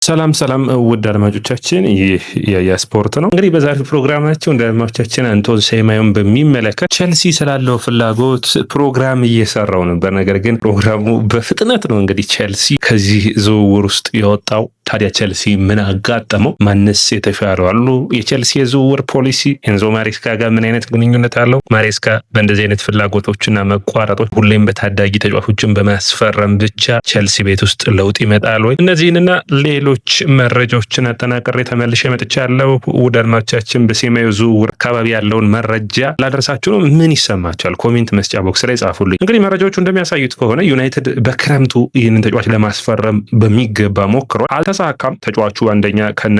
ሰላም ሰላም ውድ አድማጮቻችን፣ ይህ የስፖርት ነው። እንግዲህ በዛሬው ፕሮግራማችን እንደ አድማጮቻችን አንቶን ሴማዮን በሚመለከት ቸልሲ ስላለው ፍላጎት ፕሮግራም እየሰራው ነበር። ነገር ግን ፕሮግራሙ በፍጥነት ነው እንግዲህ ቸልሲ ከዚህ ዝውውር ውስጥ የወጣው። ታዲያ ቸልሲ ምን አጋጠመው? ማንስ የተሻለው አሉ? የቸልሲ የዝውውር ፖሊሲ ኤንዞ ማሬስካ ጋር ምን አይነት ግንኙነት አለው? ማሬስካ በእንደዚህ አይነት ፍላጎቶችና መቋረጦች ሁሌም በታዳጊ ተጫዋቾችን በማስፈረም ብቻ ቸልሲ ቤት ውስጥ ለውጥ ይመጣል ወይ? እነዚህንና ሌሎች መረጃዎችን አጠናቅሬ ተመልሼ መጥቻለሁ። ውድ አድማጮቻችን በሴማዩ ዝውውር አካባቢ ያለውን መረጃ ላደረሳችሁ ነው። ምን ይሰማችኋል? ኮሜንት መስጫ ቦክስ ላይ ጻፉልኝ። እንግዲህ መረጃዎቹ እንደሚያሳዩት ከሆነ ዩናይትድ በክረምቱ ይህንን ተጫዋች ለማስፈረም በሚገባ ሞክሯል። አልተሳካም። ተጫዋቹ አንደኛ ከነ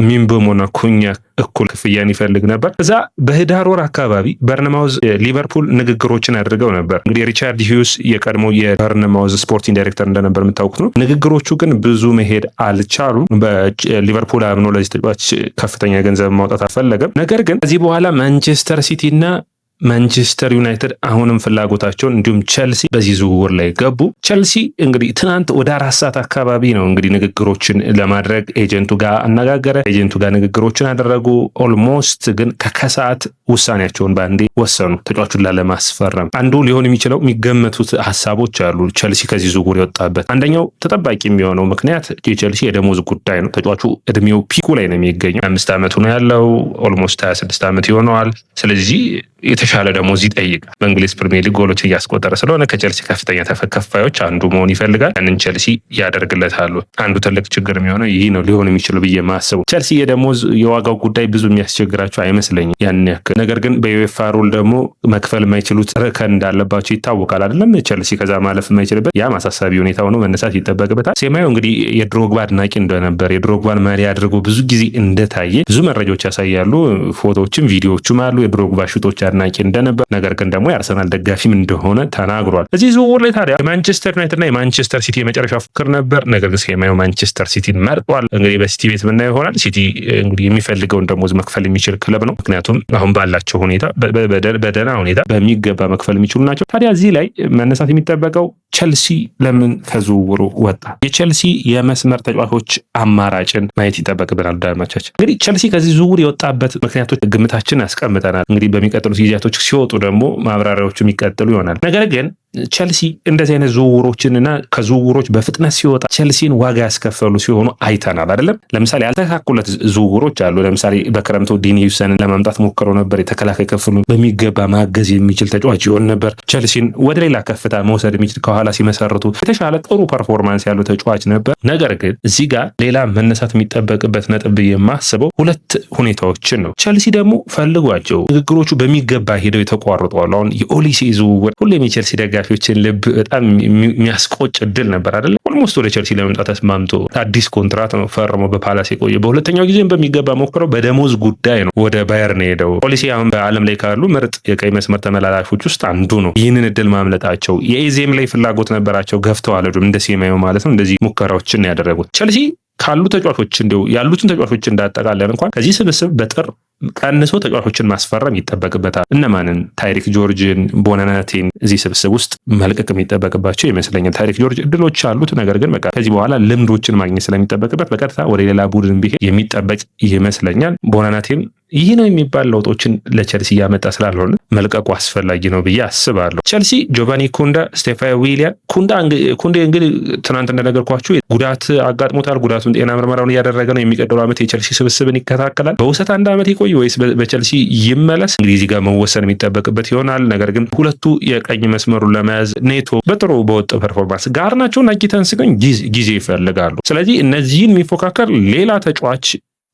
ሚንቦሞና ኩኛ እኩል ክፍያን ይፈልግ ነበር። እዛ በህዳር ወር አካባቢ በርነማውዝ ሊቨርፑል ንግግሮችን አድርገው ነበር። እንግዲህ ሪቻርድ ሂውስ የቀድሞ የበርነማውዝ ስፖርቲንግ ዳይሬክተር እንደነበር የምታውቁት ነው። ንግግሮቹ ግን ብዙ መሄድ አልቻሉም። በሊቨርፑል አምኖ ለዚህ ተጫዋች ከፍተኛ ገንዘብ ማውጣት አልፈለገም። ነገር ግን ከዚህ በኋላ ማንቸስተር ሲቲ እና ማንቸስተር ዩናይትድ አሁንም ፍላጎታቸውን እንዲሁም ቸልሲ በዚህ ዝውውር ላይ ገቡ። ቸልሲ እንግዲህ ትናንት ወደ 4 ሰዓት አካባቢ ነው እንግዲህ ንግግሮችን ለማድረግ ኤጀንቱ ጋር አነጋገረ። ኤጀንቱ ጋር ንግግሮችን አደረጉ። ኦልሞስት ግን ከሰዓት ውሳኔያቸውን በአንዴ ወሰኑ ተጫዋቹን ላለማስፈረም። አንዱ ሊሆን የሚችለው የሚገመቱት ሀሳቦች አሉ ቸልሲ ከዚህ ዝውውር የወጣበት። አንደኛው ተጠባቂ የሚሆነው ምክንያት የቸልሲ የደሞዝ ጉዳይ ነው። ተጫዋቹ እድሜው ፒኩ ላይ ነው የሚገኘው። 5 ዓመቱ ነው ያለው። ኦልሞስት 26 ዓመት ይሆነዋል። ስለዚህ የተሻለ ደሞዝ ይጠይቃል። በእንግሊዝ ፕሪሚየር ሊግ ጎሎች እያስቆጠረ ስለሆነ ከቸልሲ ከፍተኛ ተከፋዮች አንዱ መሆን ይፈልጋል። ያንን ቸልሲ ያደርግለታሉ። አንዱ ትልቅ ችግር የሚሆነው ይህ ነው ሊሆን የሚችለው ብዬ ማስቡ። ቸልሲ የደሞዝ የዋጋው ጉዳይ ብዙ የሚያስቸግራቸው አይመስለኝም ያን ያክል። ነገር ግን በዩኤፋ ሩል ደግሞ መክፈል የማይችሉት ርከን እንዳለባቸው ይታወቃል አይደለም? ቸልሲ ከዛ ማለፍ የማይችልበት ያ ማሳሳቢ ሁኔታ ሆኖ መነሳት ይጠበቅበታል። ሴማዮ እንግዲህ የድሮግባ አድናቂ እንደነበር፣ የድሮግባን መሪ አድርጎ ብዙ ጊዜ እንደታየ ብዙ መረጃዎች ያሳያሉ። ፎቶዎችም ቪዲዮዎችም አሉ። የድሮግባ ሹቶች አድናቂ እንደነበር፣ ነገር ግን ደግሞ የአርሰናል ደጋፊም እንደሆነ ተናግሯል። እዚህ ዝውውር ላይ ታዲያ የማንቸስተር ዩናይትድ እና የማንቸስተር ሲቲ የመጨረሻ ፉክክር ነበር። ነገር ግን ሴማዮ ማንቸስተር ሲቲን መርጧል። እንግዲህ በሲቲ ቤት ምናየው ይሆናል። ሲቲ እንግዲህ የሚፈልገውን ደሞዝ መክፈል የሚችል ክለብ ነው። ምክንያቱም አሁን ባላቸው ሁኔታ በደህና ሁኔታ በሚገባ መክፈል የሚችሉ ናቸው። ታዲያ እዚህ ላይ መነሳት የሚጠበቀው ቸልሲ ለምን ከዝውውሩ ወጣ? የቸልሲ የመስመር ተጫዋቾች አማራጭን ማየት ይጠበቅብናል። ዳርማቻችን እንግዲህ ቸልሲ ከዚህ ዝውውር የወጣበት ምክንያቶች ግምታችን ያስቀምጠናል። እንግዲህ በሚቀጥሉት ጊዜያቶች ሲወጡ ደግሞ ማብራሪያዎቹ የሚቀጥሉ ይሆናል። ነገር ግን ቸልሲ እንደዚህ አይነት ዝውውሮችንና ከዝውውሮች በፍጥነት ሲወጣ ቸልሲን ዋጋ ያስከፈሉ ሲሆኑ አይተናል አይደለም? ለምሳሌ ያልተካኩለት ዝውውሮች አሉ። ለምሳሌ በክረምቱ ዲኒ ዩሰንን ለማምጣት ሞክረው ነበር። የተከላካይ ክፍሉን በሚገባ ማገዝ የሚችል ተጫዋች ይሆን ነበር። ቸልሲን ወደ ሌላ ከፍታ መውሰድ የሚችል ከኋላ ሲመሰርቱ የተሻለ ጥሩ ፐርፎርማንስ ያለው ተጫዋች ነበር። ነገር ግን እዚህ ጋር ሌላ መነሳት የሚጠበቅበት ነጥብ የማስበው 2 ሁኔታዎችን ነው። ቸልሲ ደግሞ ፈልጓቸው ንግግሮቹ በሚገባ ሄደው የተቋርጠዋል። አሁን የኦሊሴ ዝውውር ሁሌም የቸልሲ ደጋፊዎችን ልብ በጣም የሚያስቆጭ እድል ነበር አይደለም? ኦልሞስት ወደ ቸልሲ ለመምጣት ተስማምቶ አዲስ ኮንትራት ነው ፈርሞ በፓላስ የቆየ። በሁለተኛው ጊዜም በሚገባ ሞክረው በደሞዝ ጉዳይ ነው ወደ ባየር ነው ሄደው። ኦሊሴ አሁን በዓለም ላይ ካሉ ምርጥ የቀይ መስመር ተመላላሾች ውስጥ አንዱ ነው። ይህንን እድል ማምለጣቸው የኤዜም ላይ ፍላጎት ነበራቸው፣ ገፍተው አልሄዱም። እንደ ሴማዮ ማለት ነው። እንደዚህ ሙከራዎችን ያደረጉት ቸልሲ ካሉ ተጫዋቾች እንዲሁ ያሉትን ተጫዋቾች እንዳጠቃለን እንኳን ከዚህ ስብስብ በጥር ቀንሶ ተጫዋቾችን ማስፈረም ይጠበቅበታል። እነማንን? ታይሪክ ጆርጅን፣ ቦናናቴን እዚህ ስብስብ ውስጥ መልቀቅ የሚጠበቅባቸው ይመስለኛል። ታይሪክ ጆርጅ እድሎች አሉት። ነገር ግን በቃ ከዚህ በኋላ ልምዶችን ማግኘት ስለሚጠበቅበት በቀጥታ ወደ ሌላ ቡድን ቢሄድ የሚጠበቅ ይመስለኛል። ቦናናቴን ይህ ነው የሚባል ለውጦችን ለቸልሲ እያመጣ ስላልሆነ መልቀቁ አስፈላጊ ነው ብዬ አስባለሁ። ቸልሲ ጆቫኒ ኩንዳ፣ ስቴፋን ዊሊያን ኩንዴ እንግዲህ ትናንት እንደነገርኳችሁ ጉዳት አጋጥሞታል። ጉዳቱን ጤና ምርመራውን እያደረገ ነው። የሚቀጥለው ዓመት የቸልሲ ስብስብን ይከታከላል። በውሰት 1 ዓመት ይቆይ ወይስ በቸልሲ ይመለስ? እንግዲህ እዚህ ጋር መወሰን የሚጠበቅበት ይሆናል። ነገር ግን ሁለቱ የቀኝ መስመሩን ለመያዝ ኔቶ በጥሩ በወጥ ፐርፎርማንስ ጋር ናቸው እና ጊተንስ ግን ጊዜ ይፈልጋሉ። ስለዚህ እነዚህን የሚፎካከር ሌላ ተጫዋች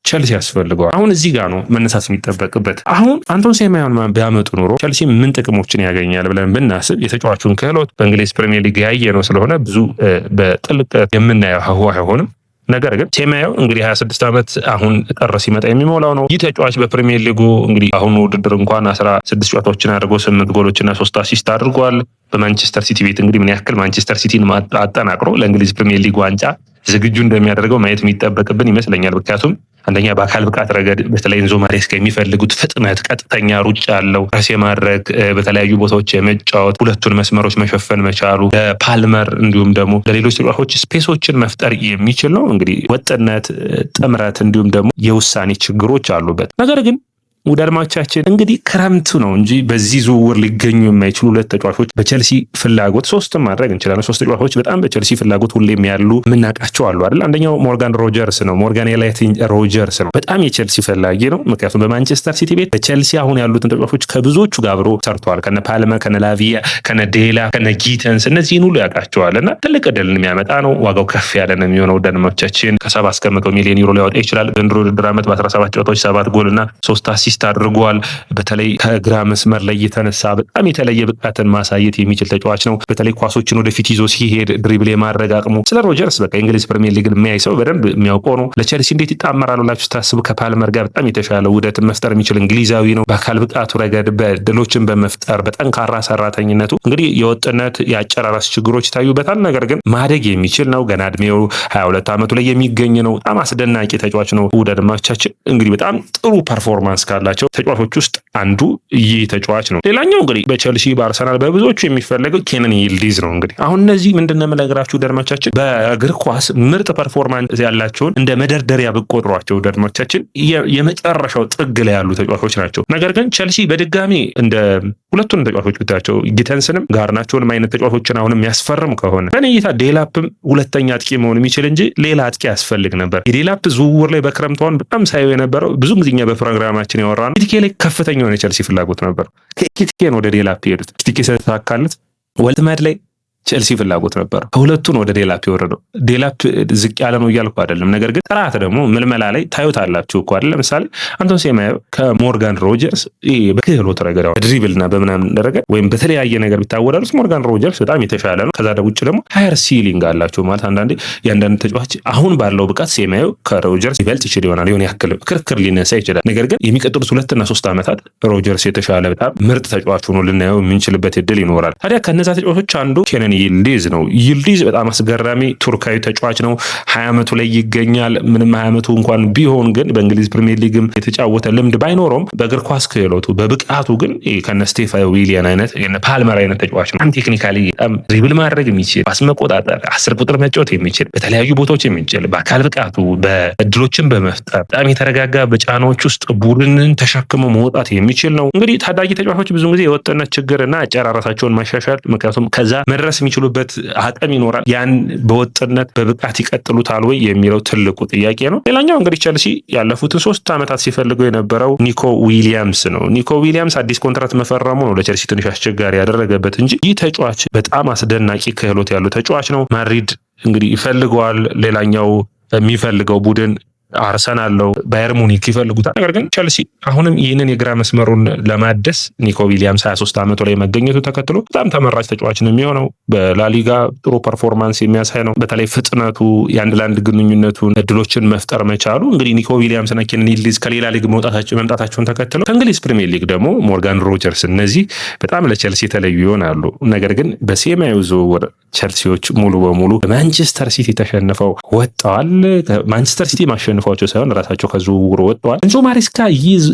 ቸልሲ ያስፈልገዋል። አሁን እዚህ ጋር ነው መነሳት የሚጠበቅበት። አሁን አንቶን ሴማዮን ቢያመጡ ኖሮ ቸልሲ ምን ጥቅሞችን ያገኛል ብለን ብናስብ የተጫዋቹን ክህሎት በእንግሊዝ ፕሪሚየር ሊግ ያየ ነው ስለሆነ ብዙ በጥልቀት የምናየው ሀሁ አይሆንም። ነገር ግን ሴማዮ እንግዲህ 26 ዓመት አሁን ጥር ሲመጣ የሚሞላው ነው። ይህ ተጫዋች በፕሪሚየር ሊጉ እንግዲህ አሁን ውድድር እንኳን 16 ጨዋታዎችን አድርጎ 8 ጎሎችና 3 አሲስት አድርጓል። በማንቸስተር ሲቲ ቤት እንግዲህ ምን ያክል ማንቸስተር ሲቲን አጠናቅሮ ለእንግሊዝ ፕሪሚየር ሊግ ዋንጫ ዝግጁ እንደሚያደርገው ማየት የሚጠበቅብን ይመስለኛል። ምክንያቱም አንደኛ በአካል ብቃት ረገድ በተለይ ኤንዞ ማሬስካ የሚፈልጉት ፍጥነት፣ ቀጥተኛ ሩጫ ያለው ራስ የማድረግ በተለያዩ ቦታዎች የመጫወት ሁለቱን መስመሮች መሸፈን መቻሉ ለፓልመር እንዲሁም ደግሞ ለሌሎች ተጫዋቾች ስፔሶችን መፍጠር የሚችል ነው። እንግዲህ ወጥነት፣ ጥምረት እንዲሁም ደግሞ የውሳኔ ችግሮች አሉበት። ነገር ግን ውድ አድማጮቻችን እንግዲህ ክረምቱ ነው እንጂ በዚህ ዝውውር ሊገኙ የማይችሉ ሁለት ተጫዋቾች በቸልሲ ፍላጎት ሶስትም ማድረግ እንችላለን። ሶስት ተጫዋቾች በጣም በቸልሲ ፍላጎት ሁሌም ያሉ የምናውቃቸው አሉ አይደል? አንደኛው ሞርጋን ሮጀርስ ነው። ሞርጋን ኤላይት ሮጀርስ ነው። በጣም የቸልሲ ፈላጊ ነው። ምክንያቱም በማንቸስተር ሲቲ ቤት በቸልሲ አሁን ያሉትን ተጫዋቾች ከብዙዎቹ ጋር አብሮ ሰርተዋል። ከነ ፓልመር፣ ከነ ላቪያ፣ ከነ ዴላ፣ ከነ ጊተንስ እነዚህን ሁሉ ያውቃቸዋል እና ትልቅ ዕድልን የሚያመጣ ነው። ዋጋው ከፍ ያለ ነው የሚሆነው። ውድ አድማጮቻችን ከ70 እስከ 100 ሚሊዮን ዩሮ ሊያወጣ ይችላል። ዘንድሮ ውድድር ዓመት በ17 ጨዋታዎች 7 ጎል እና 3 አሲስት አድርጓል። በተለይ ከግራ መስመር ላይ የተነሳ በጣም የተለየ ብቃትን ማሳየት የሚችል ተጫዋች ነው። በተለይ ኳሶችን ወደፊት ይዞ ሲሄድ ድሪብል የማድረግ አቅሙ። ስለ ሮጀርስ በቃ እንግሊዝ ፕሪሚየር ሊግን የሚያይ ሰው በደንብ የሚያውቀው ነው። ለቸልሲ እንዴት ይጣመራሉ ብላችሁ ስታስቡ ከፓልመር ጋር በጣም የተሻለ ውህደትን መፍጠር የሚችል እንግሊዛዊ ነው። በአካል ብቃቱ ረገድ በድሎችን በመፍጠር በጠንካራ ሰራተኝነቱ እንግዲህ የወጥነት የአጨራረስ ችግሮች ይታዩበታል። ነገር ግን ማደግ የሚችል ነው። ገና እድሜው 22 ዓመቱ ላይ የሚገኝ ነው። በጣም አስደናቂ ተጫዋች ነው። ውድ አድማጮቻችን እንግዲህ በጣም ጥሩ ፐርፎርማንስ ካላቸው ተጫዋቾች ውስጥ አንዱ ይህ ተጫዋች ነው። ሌላኛው እንግዲህ በቸልሲ በአርሰናል በብዙዎቹ የሚፈለገው ኬነን ይልዲዝ ነው። እንግዲህ አሁን እነዚህ ምንድነው የምነግራችሁ ደርማቻችን በእግር ኳስ ምርጥ ፐርፎርማንስ ያላቸውን እንደ መደርደሪያ ብቆጥሯቸው ደርማቻችን የመጨረሻው ጥግ ላይ ያሉ ተጫዋቾች ናቸው። ነገር ግን ቸልሲ በድጋሚ እንደ ሁለቱንም ተጫዋቾች ብታቸው ጊተንስንም ጋርናቸውንም አይነት ተጫዋቾችን አሁንም የሚያስፈርም ከሆነ በእኔ እይታ ዴላፕም ሁለተኛ አጥቂ መሆን የሚችል እንጂ ሌላ አጥቂ ያስፈልግ ነበር። የዴላፕ ዝውውር ላይ በክረምቷን በጣም ሳይው የነበረው ብዙ ጊዜኛ በፕሮግራማችን ያወራነው ኢቲኬ ላይ ከፍተኛ የሆነ ቸልሲ ፍላጎት ነበር። ከኢቲኬን ወደ ዴላፕ ሄዱት። ኢቲኬ ስለተሳካለት ወልትመድ ላይ ቸልሲ ፍላጎት ነበር። ከሁለቱን ወደ ዴላፕ የወረደው ዴላፕ ዝቅ ያለ ነው እያልኩ አይደለም። ነገር ግን ጥራት ደግሞ ምልመላ ላይ ታዩታላችሁ እኮ አይደል? ለምሳሌ አንቶን ሴማዮ ከሞርጋን ሮጀርስ በክህሎት ረገድ ድሪብልና በምናምን ረገድ ወይም በተለያየ ነገር ቢታወዳሉት ሞርጋን ሮጀርስ በጣም የተሻለ ነው። ከዛ ውጭ ደግሞ ሃየር ሲሊንግ አላቸው ማለት አንዳንዴ የአንዳንድ ተጫዋች አሁን ባለው ብቃት ሴማዮ ከሮጀርስ ይበልጥ ይችል ይሆናል። የሆነ ያክል ክርክር ሊነሳ ይችላል። ነገር ግን የሚቀጥሉት 2 እና 3 ዓመታት ሮጀርስ የተሻለ በጣም ምርጥ ተጫዋች ሆኖ ልናየው የምንችልበት እድል ይኖራል። ታዲያ ከነዛ ተጫዋቾች አንዱ ኬነን ይልዲዝ ነው። ይልዲዝ በጣም አስገራሚ ቱርካዊ ተጫዋች ነው። 20 ዓመቱ ላይ ይገኛል። ምንም 20 ዓመቱ እንኳን ቢሆን ግን በእንግሊዝ ፕሪሚየር ሊግም የተጫወተ ልምድ ባይኖረውም በእግር ኳስ ክህሎቱ በብቃቱ ግን ከነ ስቴፋን ዊሊያን አይነት የነ ፓልመር አይነት ተጫዋች ነው። ቴክኒካሊ በጣም ድሪብል ማድረግ የሚችል ፓስ መቆጣጠር 10 ቁጥር መጫወት የሚችል በተለያዩ ቦታዎች የሚችል በአካል ብቃቱ በእድሎችን በመፍጠር በጣም የተረጋጋ በጫናዎች ውስጥ ቡድንን ተሸክሞ መውጣት የሚችል ነው። እንግዲህ ታዳጊ ተጫዋቾች ብዙ ጊዜ የወጥነት ችግርና አጨራረሳቸውን ማሻሻል ምክንያቱም ከዛ መድረስ የሚችሉበት አቅም ይኖራል። ያን በወጥነት በብቃት ይቀጥሉታል ወይ የሚለው ትልቁ ጥያቄ ነው። ሌላኛው እንግዲህ ቸልሲ ያለፉትን 3 ዓመታት ሲፈልገው የነበረው ኒኮ ዊሊያምስ ነው። ኒኮ ዊሊያምስ አዲስ ኮንትራት መፈረሙ ነው ለቸልሲ ትንሽ አስቸጋሪ ያደረገበት እንጂ ይህ ተጫዋች በጣም አስደናቂ ክህሎት ያለው ተጫዋች ነው። ማድሪድ እንግዲህ ይፈልገዋል። ሌላኛው የሚፈልገው ቡድን አርሰናል ነው፣ ባየር ሙኒክ ይፈልጉታል። ነገር ግን ቸልሲ አሁንም ይህንን የግራ መስመሩን ለማደስ ኒኮ ዊሊያምስ 23 ዓመቱ ላይ መገኘቱ ተከትሎ በጣም ተመራጭ ተጫዋች ነው የሚሆነው። በላሊጋ ጥሩ ፐርፎርማንስ የሚያሳይ ነው። በተለይ ፍጥነቱ፣ የአንድ ለአንድ ግንኙነቱን፣ እድሎችን መፍጠር መቻሉ እንግዲህ ኒኮ ዊሊያምስ እና ኬነን ይልዲዝ ከሌላ ሊግ መምጣታቸውን ተከትሎ ከእንግሊዝ ፕሪሚየር ሊግ ደግሞ ሞርጋን ሮጀርስ እነዚህ በጣም ለቸልሲ የተለዩ ይሆናሉ። ነገር ግን በሴማዩ ዝውውር ቸልሲዎች ሙሉ በሙሉ በማንቸስተር ሲቲ ተሸንፈው ወጥተዋል። ማንቸስተር ሲቲ ማሸንፏቸው ሳይሆን ራሳቸው ከዝውውሩ ወጥተዋል። ኤንዞ ማሬስካ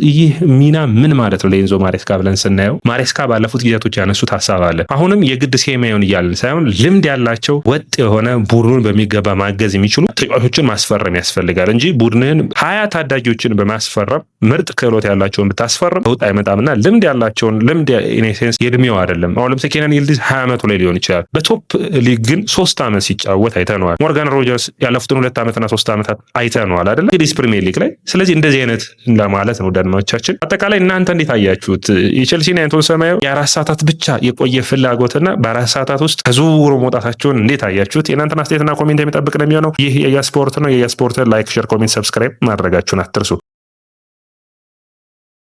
ይህ ሚና ምን ማለት ነው ለኤንዞ ማሬስካ ብለን ስናየው ማሬስካ ባለፉት ጊዜያቶች ያነሱት ሀሳብ አለ። አሁንም የግድ ሴማዩን እያለን ሳይሆን ልምድ ያላቸው ወጥ የሆነ ቡድኑን በሚገባ ማገዝ የሚችሉ ተጫዋቾችን ማስፈረም ያስፈልጋል እንጂ ቡድንህን 20 ታዳጊዎችን በማስፈረም ምርጥ ክህሎት ያላቸውን ብታስፈርም ለውጥ አይመጣምና ልምድ ያላቸውን ልምድ ኢኔሴንስ የእድሜው አይደለም። አሁን ለምሳሌ ኬነን ይልዲዝ 20 ዓመቱ ላይ ሊሆን ይችላል። በቶፕ ሊግ ግን 3 ዓመት ሲጫወት አይተነዋል። ሞርጋን ሮጀርስ ያለፉትን 2 ዓመትና 3 ዓመታት አይተነዋል አይደል እንግሊዝ ፕሪሚየር ሊግ ላይ። ስለዚህ እንደዚህ አይነት ለማለት ነው ደንማቻችን። አጠቃላይ እናንተ እንዴት አያችሁት? የቸልሲና የአንቶን ሰማያዊ የ4 ሰዓታት ብቻ የቆየ ፍላጎትና በ4 ሰዓታት ውስጥ ከዝውውሩ መውጣታቸውን እንዴት አያችሁት? የእናንተን አስተያየትና ኮሜንት የሚጠብቅ ነው የሚሆነው። ይህ የያ ስፖርት ነው። የያ ስፖርትን ላይክ፣ ሼር፣ ኮሜንት፣ ሰብስክራይብ ማድረጋችሁን አትርሱ።